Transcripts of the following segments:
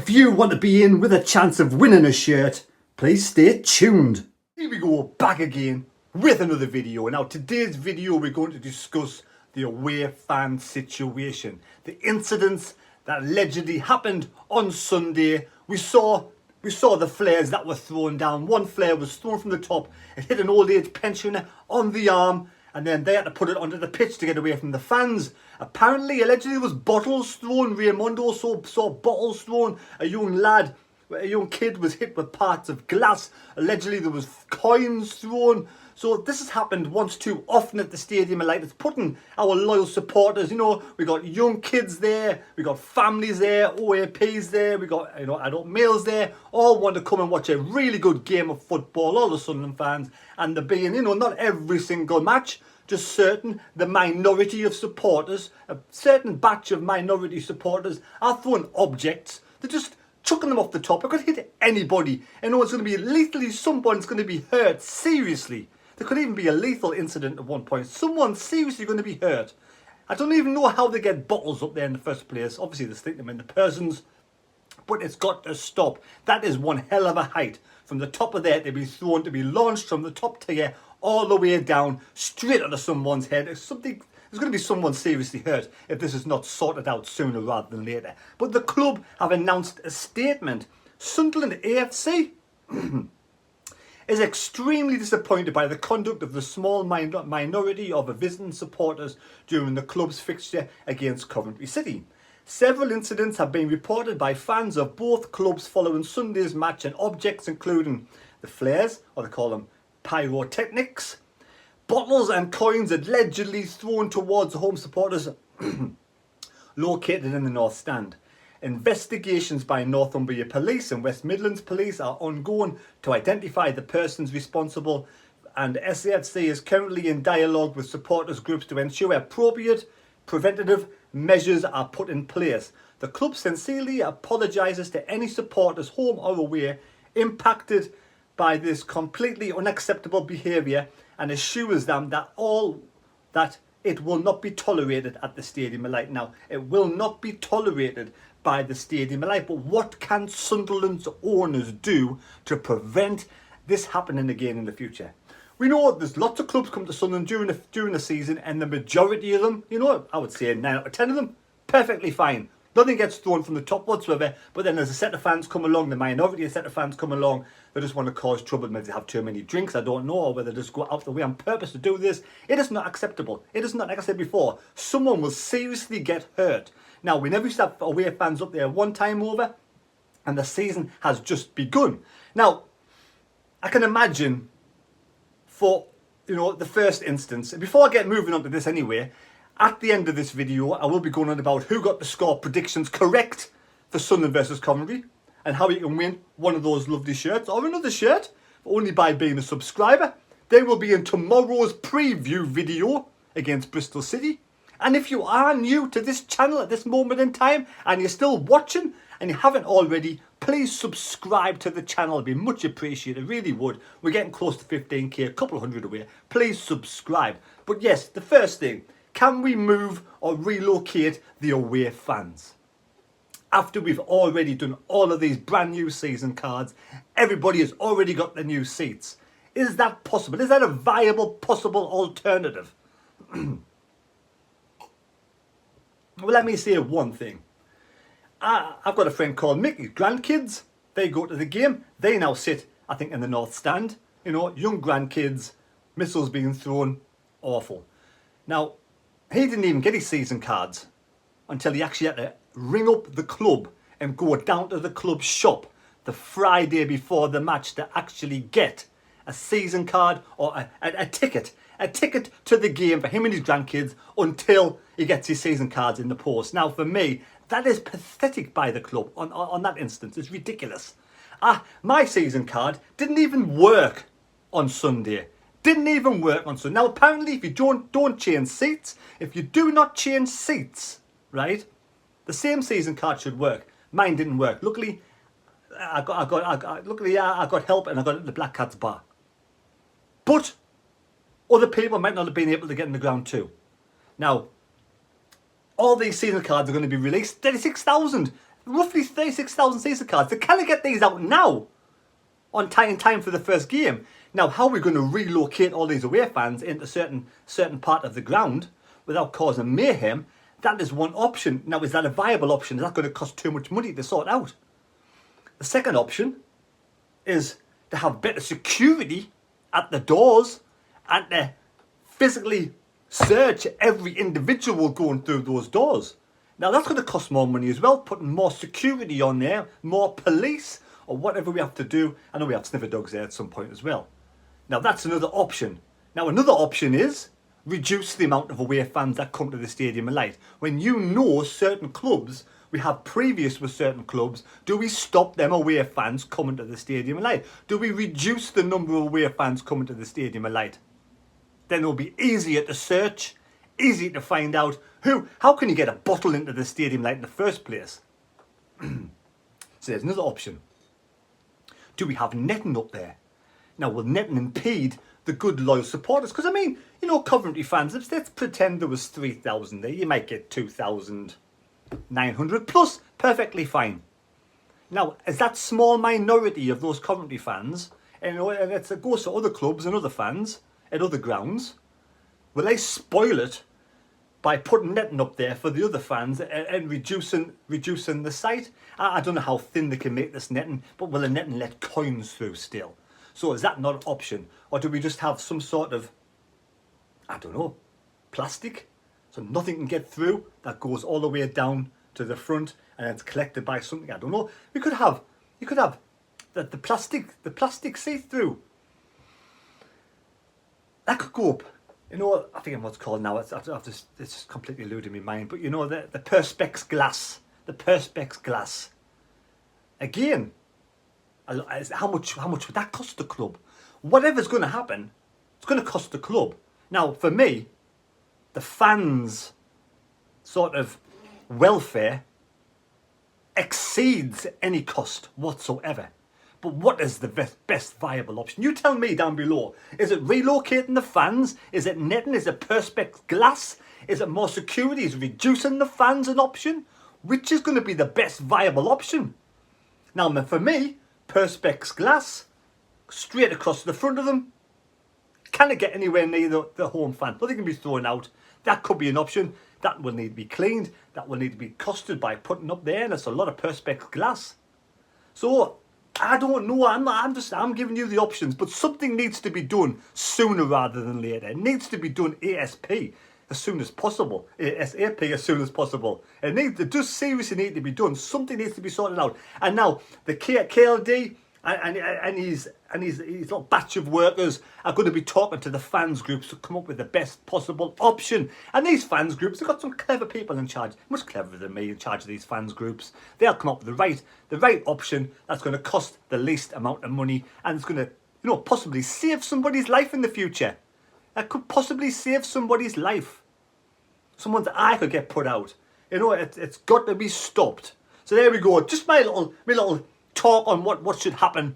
If you want to be in with a chance of winning a shirt, please stay tuned. Here we go, back again with another video. Now today's video we're going to discuss the away fan situation. The incidents that allegedly happened on Sunday. We saw the flares that were thrown down. One flare was thrown from the top. It hit an old age pensioner on the arm, and then they had to put it onto the pitch to get away from the fans. Apparently, allegedly, there was bottles thrown. Raimondo saw bottles thrown. A young kid was hit with parts of glass. Allegedly, there was coins thrown. So this has happened once too often at the stadium, and like it's putting our loyal supporters, we got young kids there, we got families there, OAPs there, we got adult males there, all want to come and watch a really good game of football, all the Sunderland fans, and they're being, not every single match, just the minority of supporters, a certain batch of minority supporters are throwing objects. They're just chucking them off the top. It could hit anybody, and it's going to be lethally, someone's going to be hurt seriously. There could even be a lethal incident at one point. Someone's seriously going to be hurt. I don't even know how they get bottles up there in the first place. Obviously, they stick them in the persons, but it's got to stop. That is one hell of a height. From the top of there to be thrown, to be launched from the top tier all the way down, straight onto someone's head. There's going to be someone seriously hurt if this is not sorted out sooner rather than later. But the club have announced a statement. Sunderland AFC is extremely disappointed by the conduct of the small minority of visiting supporters during the club's fixture against Coventry City. Several incidents have been reported by fans of both clubs following Sunday's match, and objects including the flares, or they call them pyrotechnics, bottles and coins allegedly thrown towards the home supporters located in the North Stand. Investigations by Northumbria Police and West Midlands Police are ongoing to identify the persons responsible, and SAFC is currently in dialogue with supporters groups to ensure appropriate preventative measures are put in place. The club sincerely apologises to any supporters, home or away, impacted by this completely unacceptable behaviour, and assures them that it will not be tolerated at the Stadium of Light. Now, it will not be tolerated by the Stadium of Light, but what can Sunderland's owners do to prevent this happening again in the future? We know there's lots of clubs come to Sunderland during the season, and the majority of them, I would say 9 out of 10 of them, perfectly fine. Nothing gets thrown from the top whatsoever, but then there's a set of fans come along, the minority of set of fans come along, they just want to cause trouble. Maybe they have too many drinks, I don't know, or whether they just go out the way on purpose to do this. It is not acceptable. It is not, like I said before, someone will seriously get hurt. Now, we never used to have away fans up there one time over, and the season has just begun. Now, I can imagine for, the first instance, before I get moving on to this anyway, at the end of this video, I will be going on about who got the score predictions correct for Sunderland versus Coventry, and how you can win one of those lovely shirts, or another shirt, only by being a subscriber. They will be in tomorrow's preview video against Bristol City. And if you are new to this channel at this moment in time, and you're still watching, and you haven't already, please subscribe to the channel. It'd be much appreciated, really would. We're getting close to 15k, a couple of hundred away. Please subscribe. But yes, the first thing, can we move or relocate the away fans? After we've already done all of these brand new season cards, everybody has already got the new seats. Is that possible? Is that a viable, possible alternative? Well, let me say one thing. I've got a friend called Mick. His grandkids, they go to the game. They now sit, I think, in the North Stand. Young grandkids, missiles being thrown, awful. Now, he didn't even get his season cards until he actually had to ring up the club and go down to the club shop the Friday before the match to actually get a season card or a ticket to the game for him and his grandkids until he gets his season cards in the post. Now, for me, that is pathetic by the club on that instance. It's ridiculous. My season card didn't even work on Sunday. Didn't even work on Sunday. Now, apparently, if you don't change seats, if you do not change seats, right, the same season card should work. Mine didn't work. Luckily, I got help, and I got it at the Black Cat's bar. But other people might not have been able to get in the ground too. Now, all these season cards are going to be released. 36,000. roughly 36,000 season cards. They can't get these out now on time for the first game. Now, how are we going to relocate all these away fans into certain part of the ground without causing mayhem? That is one option. Now, is that a viable option? Is that going to cost too much money to sort out? The second option is to have better security at the doors and to physically search every individual going through those doors. Now, that's going to cost more money as well, putting more security on there, more police, or whatever we have to do. I know we have sniffer dogs there at some point as well. Now, that's another option. Now, another option is reduce the amount of away fans that come to the Stadium of Light. When you know certain clubs, we have previous with certain clubs, do we stop them away fans coming to the Stadium of Light? Do we reduce the number of away fans coming to the Stadium of Light? Then it'll be easier to search, easy to find out how can you get a bottle into the Stadium Light in the first place? So there's another option. Do we have netting up there? Now, will netting impede the good loyal supporters? Because I mean, you know, Coventry fans, let's pretend there was 3,000 there, you might get 2,900 plus, perfectly fine. Now, as that small minority of those Coventry fans, and it goes to other clubs and other fans at other grounds, will they spoil it by putting netting up there for the other fans and reducing the site? I don't know how thin they can make this netting, but will the netting let coins through still? So is that not an option? Or do we just have some sort of, I don't know, plastic? So nothing can get through, that goes all the way down to the front and it's collected by something, I don't know. You could have the plastic see-through. That could go up. You know, I forget what it's called now. It's just completely eluding my mind. But you know, the perspex glass. The perspex glass. Again, how much would that cost the club? Whatever's going to happen, it's going to cost the club. Now, for me, the fans' sort of welfare exceeds any cost whatsoever. But what is the best viable option? You tell me down below. Is it relocating the fans? Is it netting? Is it perspex glass? Is it more security? Is reducing the fans an option? Which is going to be the best viable option? Now, for me, perspex glass, straight across the front of them. Can it get anywhere near the home fan? Nothing can be thrown out. That could be an option. That will need to be cleaned. That will need to be costed by putting up there. And there's a lot of perspex glass. So, I don't know. I'm giving you the options, but something needs to be done sooner rather than later. It needs to be done ASAP as soon as possible. ASAP as soon as possible. It does seriously need to be done. Something needs to be sorted out. And now the KLD and his little batch of workers are going to be talking to the fans groups to come up with the best possible option. And these fans groups, they've got some clever people in charge, much cleverer than me in charge of these fans groups. They'll come up with the right option that's going to cost the least amount of money and it's going to, you know, possibly save somebody's life in the future. That could possibly save somebody's life. Someone's eye could get put out. You know, it's got to be stopped. So there we go. Just my little talk on what should happen.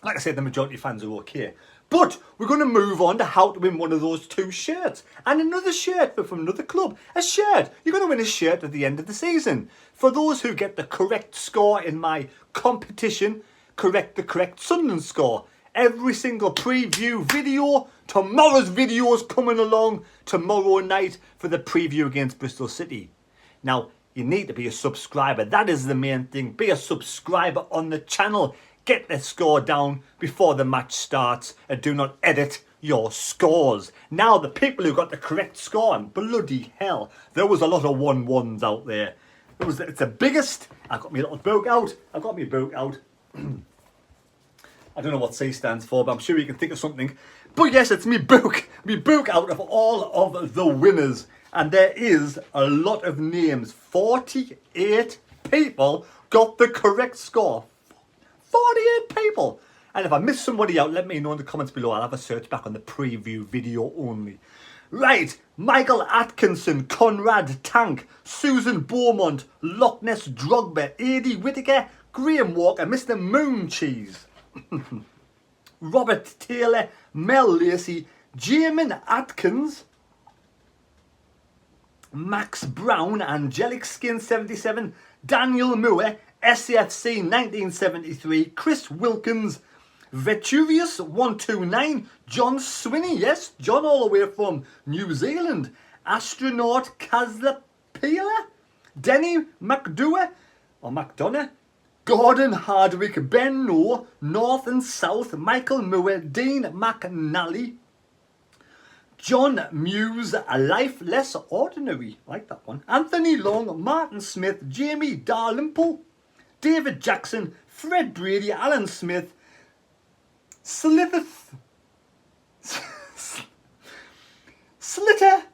Like I said, the majority of fans are okay. But we're going to move on to how to win one of those 2 shirts. And another shirt from another club. A shirt. You're going to win a shirt at the end of the season. For those who get the correct score in my competition, the correct Sunderland score. Every single preview video. Tomorrow's video is coming along tomorrow night for the preview against Bristol City. Now, you need to be a subscriber. That is the main thing. Be a subscriber on the channel. Get the score down before the match starts and do not edit your scores. Now, the people who got the correct score, and bloody hell, there was a lot of 1-1s out there. It's the biggest. I got my little book out. I don't know what C stands for, but I'm sure you can think of something. But yes, it's me book out of all of the winners. And there is a lot of names. 48 people got the correct score. 48 people. And if I miss somebody out, let me know in the comments below. I'll have a search back on the preview video only. Right, Michael Atkinson, Conrad Tank, Susan Beaumont, Loch Ness Drogba, Adi Whittaker, Graham Walker, Mr. Moon Cheese, Robert Taylor, Mel Lacey, Jamin Atkins, Max Brown, Angelic Skin 77, Daniel Moore, SAFC 1973, Chris Wilkins, Vetuvius 129, John Swinney, yes, John all the way from New Zealand, Astronaut Kazlapila, Denny McDonough, Gordon Hardwick, Ben Noor, North and South, Michael Moore, Dean McNally, John Muse, A Life Less Ordinary, like that one, Anthony Long, Martin Smith, Jamie Dalrymple, David Jackson, Fred Brady, Alan Smith, Slither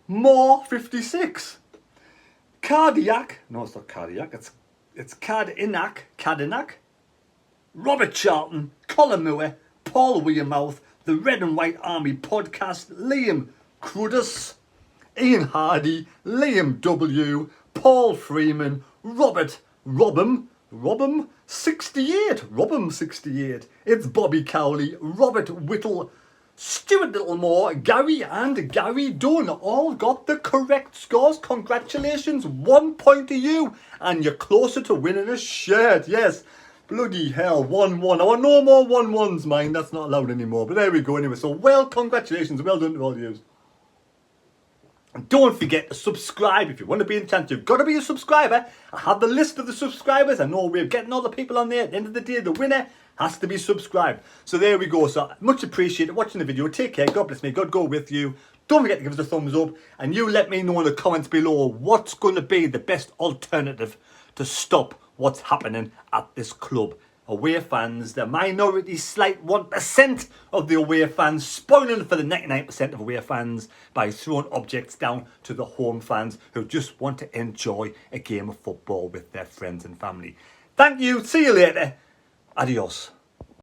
Moore 56, Cardiac, no it's not Cardiac, it's Cardinac, Robert Charlton, Colin Moore, Paul Wearmouth, the Red and White Army Podcast, Liam Cruddas, Ian Hardy, Liam W, Paul Freeman, Robham 68, it's Bobby Cowley, Robert Whittle, Stuart Littlemore, Gary and Gary Dunn all got the correct scores. Congratulations, 1 point to you, and you're closer to winning a shirt. Yes, bloody hell, 1-1. I want no more 1-1s, mine. That's not allowed anymore. But there we go anyway. So, congratulations. Well done to all you. And don't forget to subscribe if you want to be in chance. You've got to be a subscriber. I have the list of the subscribers. I know we're getting all the people on there. At the end of the day, the winner has to be subscribed. So there we go. So much appreciated watching the video. Take care. God bless me. God go with you. Don't forget to give us a thumbs up. And you let me know in the comments below what's going to be the best alternative to stop what's happening at this club. Away fans, the minority slight 1% of the away fans, spoiling for the 99% of away fans by throwing objects down to the home fans who just want to enjoy a game of football with their friends and family. Thank you. See you later. Adios.